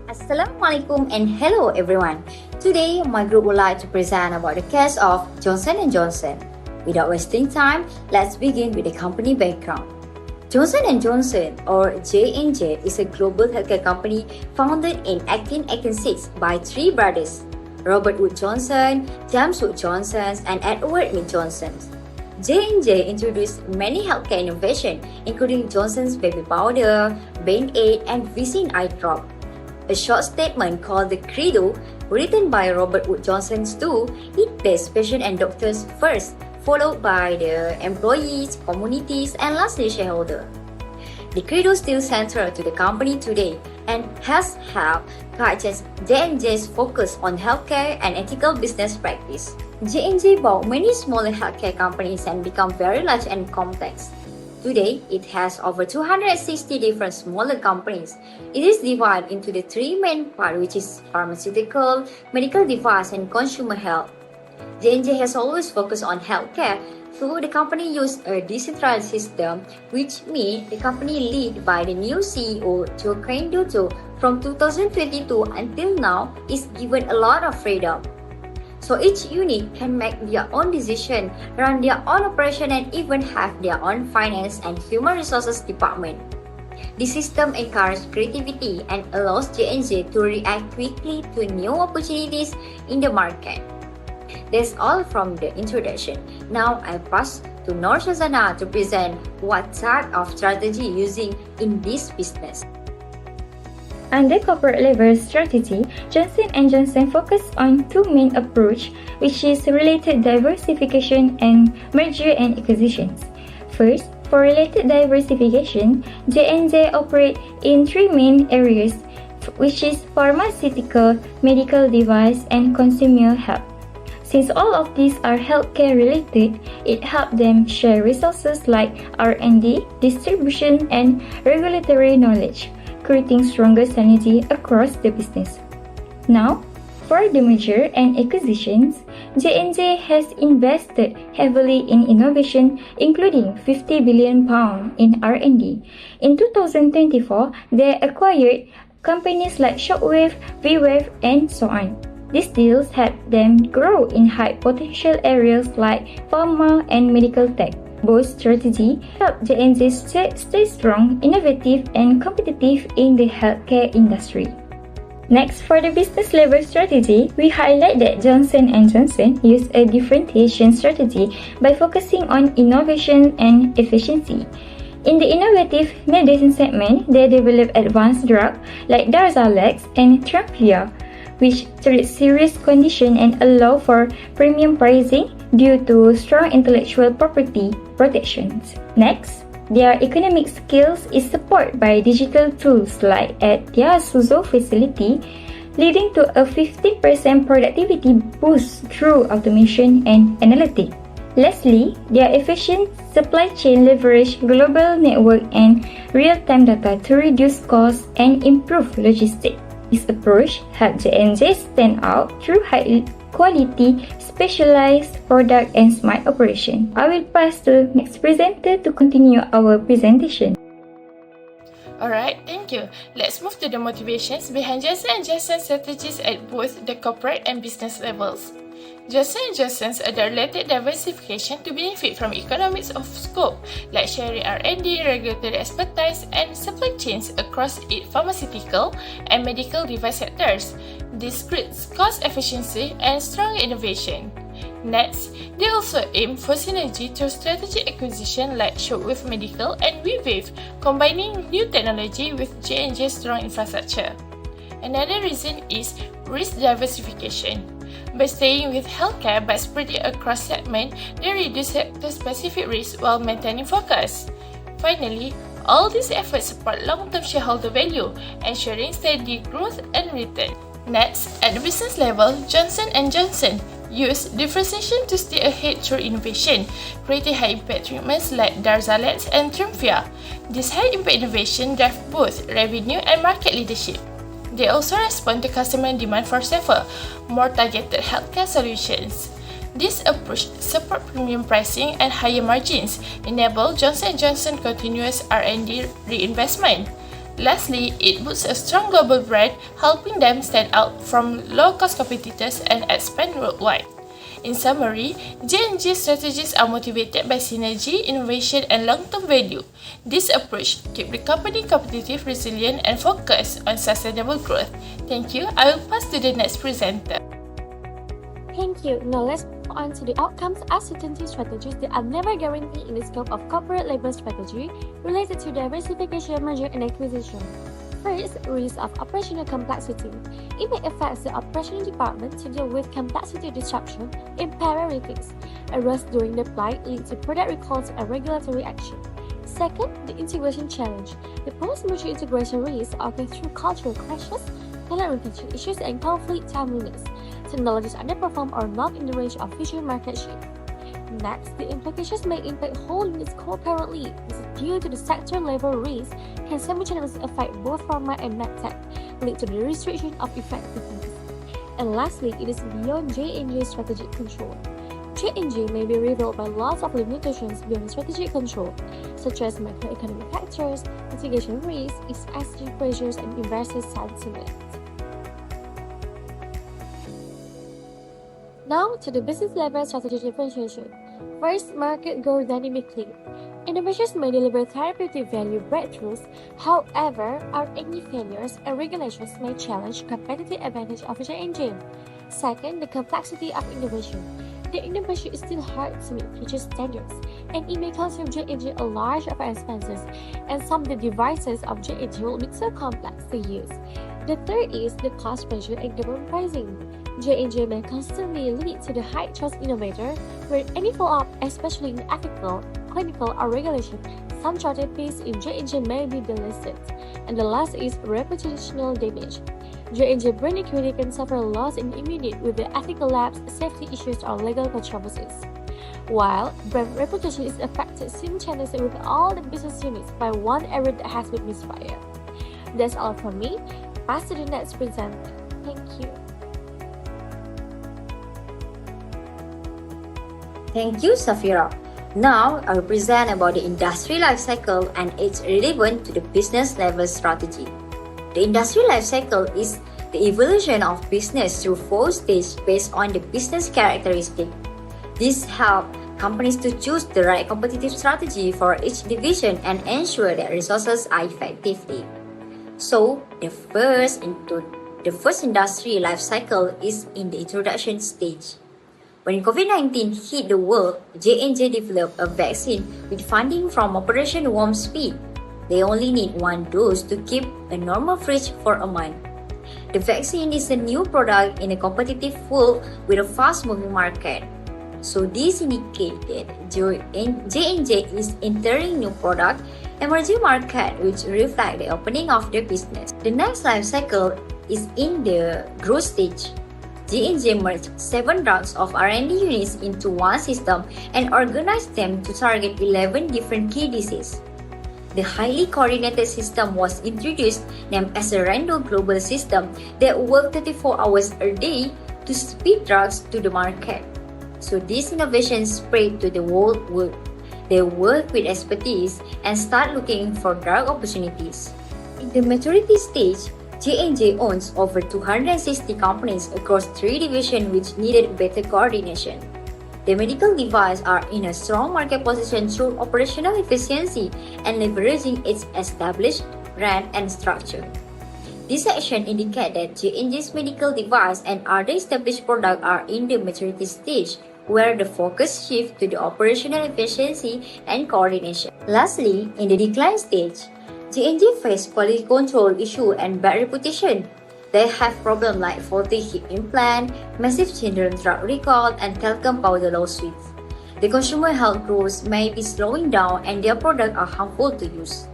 Assalamualaikum and hello everyone. Today, my group would like to present about the case of Johnson & Johnson. Without wasting time, let's begin with the company background. Johnson & Johnson, or J&J, is a global healthcare company founded in 1886 by three brothers, Robert Wood Johnson, James Wood Johnson, and Edward Mead Johnson. J&J introduced many healthcare innovations, including Johnson's baby powder, Band-Aid, and Vicin eye drop. A short statement called the Credo, written by Robert Wood Johnson too, it placed patients and doctors first, followed by the employees, communities, and lastly shareholders. The Credo still central to the company today and has helped guide J&J's focus on healthcare and ethical business practice. J&J bought many smaller healthcare companies and become very large and complex. Today, it has over 260 different smaller companies. It is divided into the three main parts, which is pharmaceutical, medical device, and consumer health. J&J has always focused on healthcare, so the company used a decentralized system, which means the company led by the new CEO, Joe Dojo, from 2022 until now is given a lot of freedom. So each unit can make their own decision, run their own operation, and even have their own finance and human resources department. The system encourages creativity and allows J&J to react quickly to new opportunities in the market. That's all from the introduction. Now I pass to Norsyazana to present what type of strategy using in this business. Under corporate level strategy, Johnson & Johnson focused on two main approaches, which is related diversification and merger and acquisitions. First, for related diversification, J&J operate in three main areas, which is pharmaceutical, medical device, and consumer health. Since all of these are healthcare related, it helps them share resources like R&D, distribution, and regulatory knowledge, creating stronger synergy across the business. Now, for the merger and acquisitions, J&J has invested heavily in innovation, including £50 billion in R&D. In 2024, they acquired companies like Shockwave, V-Wave, and so on. These deals helped them grow in high potential areas like pharma and medical tech. Both strategies help J&J stay strong, innovative, and competitive in the healthcare industry. Next, for the business level strategy, we highlight that Johnson & Johnson used a differentiation strategy by focusing on innovation and efficiency. In the innovative medicine segment, they developed advanced drugs like Darzalex and Tremfya, which treat serious conditions and allow for premium pricing due to strong intellectual property protections. Next, their economic skills is supported by digital tools like at their Suzhou facility, leading to a 50% productivity boost through automation and analytics. Lastly, their efficient supply chain leverage global network and real-time data to reduce costs and improve logistics. This approach helped J&J stand out through high-quality, specialized product and smart operation. I will pass to next presenter to continue our presentation. Alright, thank you. Let's move to the motivations behind Johnson & Johnson strategies at both the corporate and business levels. Johnson & Johnson's adopt related diversification to benefit from economies of scope, like sharing R&D, regulatory expertise, and supply chains across its pharmaceutical and medical device sectors. This creates cost efficiency and strong innovation. Next, they also aim for synergy through strategic acquisition like Shockwave Medical and V-Wave, combining new technology with J&J's strong infrastructure. Another reason is risk diversification. By staying with healthcare but spreading across segments, they reduce sector-specific risk while maintaining focus. Finally, all these efforts support long-term shareholder value, ensuring steady growth and return. Next, at the business level, Johnson & Johnson use differentiation to stay ahead through innovation, creating high-impact treatments like Darzalex and Tremfya. This high-impact innovation drives both revenue and market leadership. They also respond to customer demand for safer, more targeted healthcare solutions. This approach supports premium pricing and higher margins, enable Johnson & Johnson continuous R&D reinvestment. Lastly, it boosts a strong global brand, helping them stand out from low-cost competitors and expand worldwide. In summary, J&J strategies are motivated by synergy, innovation, and long-term value. This approach keeps the company competitive, resilient, and focused on sustainable growth. Thank you. I will pass to the next presenter. Thank you. Now let's move on to the outcomes uncertainty strategies that are never guaranteed in the scope of corporate labor strategy related to diversification, merger, and acquisition. First, risk of operational complexity. It may affect the operational department to deal with complexity disruption in priorities. Arrest during the flight leads to product recalls and regulatory action. Second, the integration challenge. The post-merger integration risks occur through cultural clashes, talent retention issues, and conflict timeliness. Technologies underperform or not in the range of future market share. Next, the implications may impact whole units concurrently. This is due to the sector-level risk can simultaneously affect both pharma and medtech, lead to the restriction of effectiveness. And lastly, it is beyond J&J strategic control. J&J may be riddled by lots of limitations beyond strategic control, such as macroeconomic factors, litigation risks, external pressures, and investor sentiment. Now to the business level strategy differentiation. First, market grow dynamically. Innovations may deliver therapeutic value breakthroughs, however, R&D failures and regulations may challenge competitive advantage of J&J. Second, the complexity of innovation. The innovation is still hard to meet future standards, and it may consume J&J a large of expenses, and some of the devices of J&J will be so complex to use. The third is the cost pressure and government pricing. J&J may constantly lead to the high-trust innovator, where any follow-up, especially in ethical, clinical, or regulation, some charted piece in J&J may be delisted. And the last is reputational damage. J&J brand equity can suffer loss in immediate with the ethical lapse, safety issues, or legal controversies. While brand reputation is affected simultaneously with all the business units by one error that has been misfired. That's all from me. Pass to the next presenter. Thank you. Thank you, Safirah. Now, I will present about the industry life cycle and its relevance to the business level strategy. The industry life cycle is the evolution of business through 4 stages based on the business characteristic. This helps companies to choose the right competitive strategy for each division and ensure that resources are effectively. So, the first industry life cycle is in the introduction stage. When COVID-19 hit the world, J&J developed a vaccine with funding from Operation Warp Speed. They only need 1 dose to keep a normal fridge for a month. The vaccine is a new product in a competitive world with a fast-moving market. So this indicates that J&J is entering new product, emerging market which reflect the opening of their business. The next life cycle is in the growth stage. J&J merged 7 drugs of R&D units into one system and organized them to target 11 different key diseases. The highly coordinated system was introduced, named as a Rando Global System, that worked 24 hours a day to speed drugs to the market. So these innovations spread to the whole world. They work with expertise and start looking for drug opportunities. In the maturity stage, J&J owns over 260 companies across 3 divisions which needed better coordination. The medical devices are in a strong market position through operational efficiency and leveraging its established brand and structure. This section indicates that J&J's medical device and other established products are in the maturity stage, where the focus shifts to the operational efficiency and coordination. Lastly, in the decline stage, J&J faced quality control issue and bad reputation. They have problems like faulty hip implant, massive children drug recall, and telecom powder lawsuits. The consumer health growth may be slowing down and their products are harmful to use.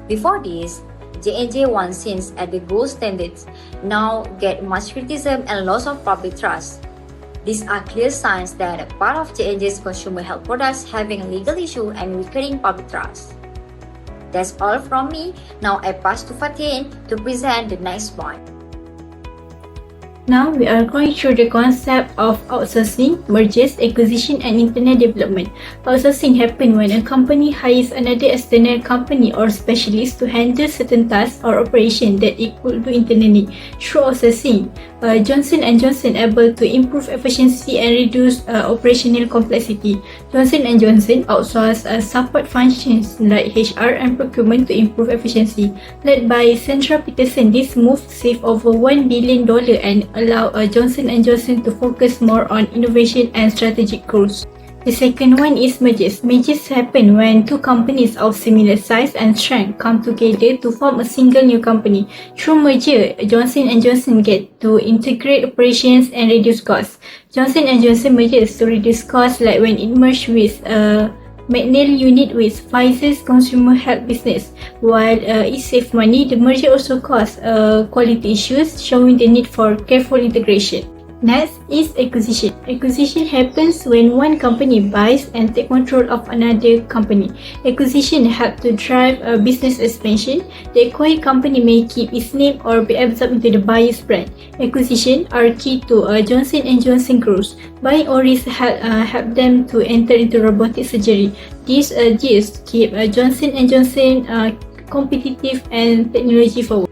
Before this, J&J once seen as the gold standards, now get much criticism and loss of public trust. These are clear signs that a part of J&J's consumer health products having a legal issue and weakening public trust. That's all from me. Now I pass to Fatin to present the next point. Now we are going through the concept of outsourcing, mergers, acquisition and internet development. Outsourcing happens when a company hires another external company or specialist to handle certain tasks or operations that it could do internally. Through outsourcing, Johnson & Johnson able to improve efficiency and reduce operational complexity. Johnson & Johnson outsource support functions like HR and procurement to improve efficiency. Led by Sandra Peterson, this move saved over $1 billion and allow Johnson & Johnson to focus more on innovation and strategic growth. The second one is mergers. Mergers happen when two companies of similar size and strength come together to form a single new company. Through merger, Johnson & Johnson get to integrate operations and reduce costs. Johnson & Johnson merges to reduce costs like when it merged with McNeil unit with Pfizer's consumer health business. While it saves money, the merger also caused quality issues, showing the need for careful integration. Next is acquisition. Acquisition happens when one company buys and takes control of another company. Acquisition helps to drive a business expansion. The acquired company may keep its name or be absorbed into the buyer's brand. Acquisition are key to Johnson & Johnson growth. Buying always help them to enter into robotic surgery. These deals keep Johnson & Johnson competitive and technology forward.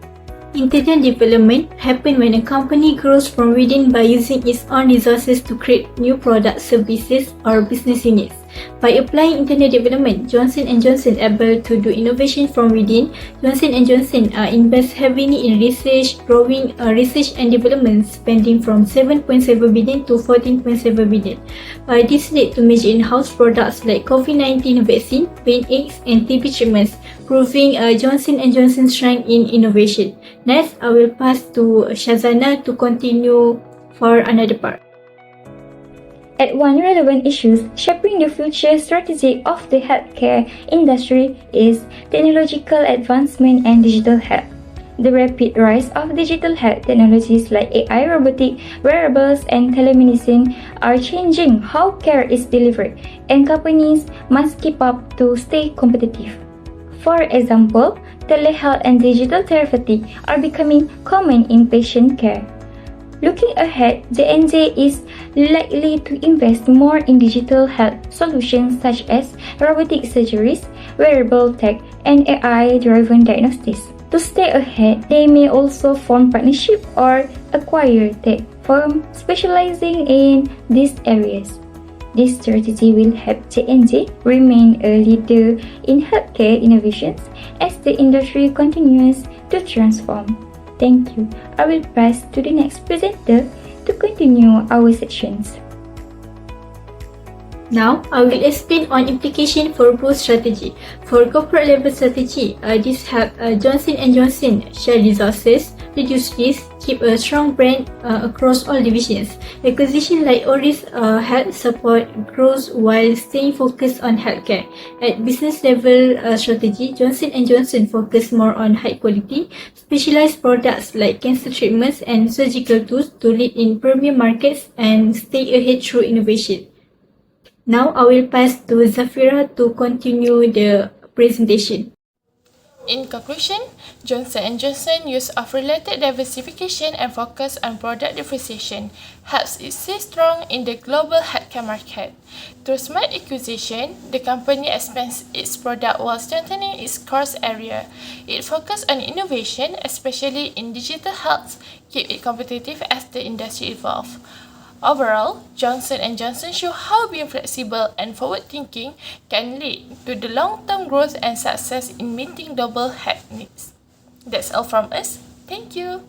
Internet development happens when a company grows from within by using its own resources to create new products, services, or business units. By applying internet development, Johnson & Johnson able to do innovation from within. Johnson & Johnson invests heavily in research, growing research and development spending from 7.7 billion to 14.7 billion. This led to major in-house products like COVID-19 vaccine, pain eggs, and TB treatments, proving Johnson & Johnson's strength in innovation. Next, I will pass to Shazana to continue for another part. At one relevant issue shaping the future strategy of the healthcare industry is technological advancement and digital health. The rapid rise of digital health technologies like AI, robotic, wearables, and telemedicine are changing how care is delivered, and companies must keep up to stay competitive. For example, telehealth and digital therapy are becoming common in patient care. Looking ahead, J&J is likely to invest more in digital health solutions such as robotic surgeries, wearable tech, and AI-driven diagnostics. To stay ahead, they may also form partnership or acquire tech firms specializing in these areas. This strategy will help J&J remain a leader in healthcare innovations as the industry continues to transform. Thank you. I will pass to the next presenter to continue our sections. Now, I will explain on implication for both strategy. For corporate level strategy, this help Johnson & Johnson share resources, reduce risk, keep a strong brand across all divisions. Acquisition like always help support growth while staying focused on healthcare. At business level strategy, Johnson & Johnson focus more on high quality, specialized products like cancer treatments and surgical tools to lead in premium markets and stay ahead through innovation. Now I will pass to Zafirah to continue the presentation. In conclusion, Johnson & Johnson use of related diversification and focus on product differentiation helps it stay strong in the global healthcare market. Through smart acquisition, the company expands its product while strengthening its core area. It focuses on innovation, especially in digital health, keep it competitive as the industry evolves. Overall, Johnson & Johnson show how being flexible and forward-thinking can lead to the long-term growth and success in meeting global health needs. That's all from us. Thank you.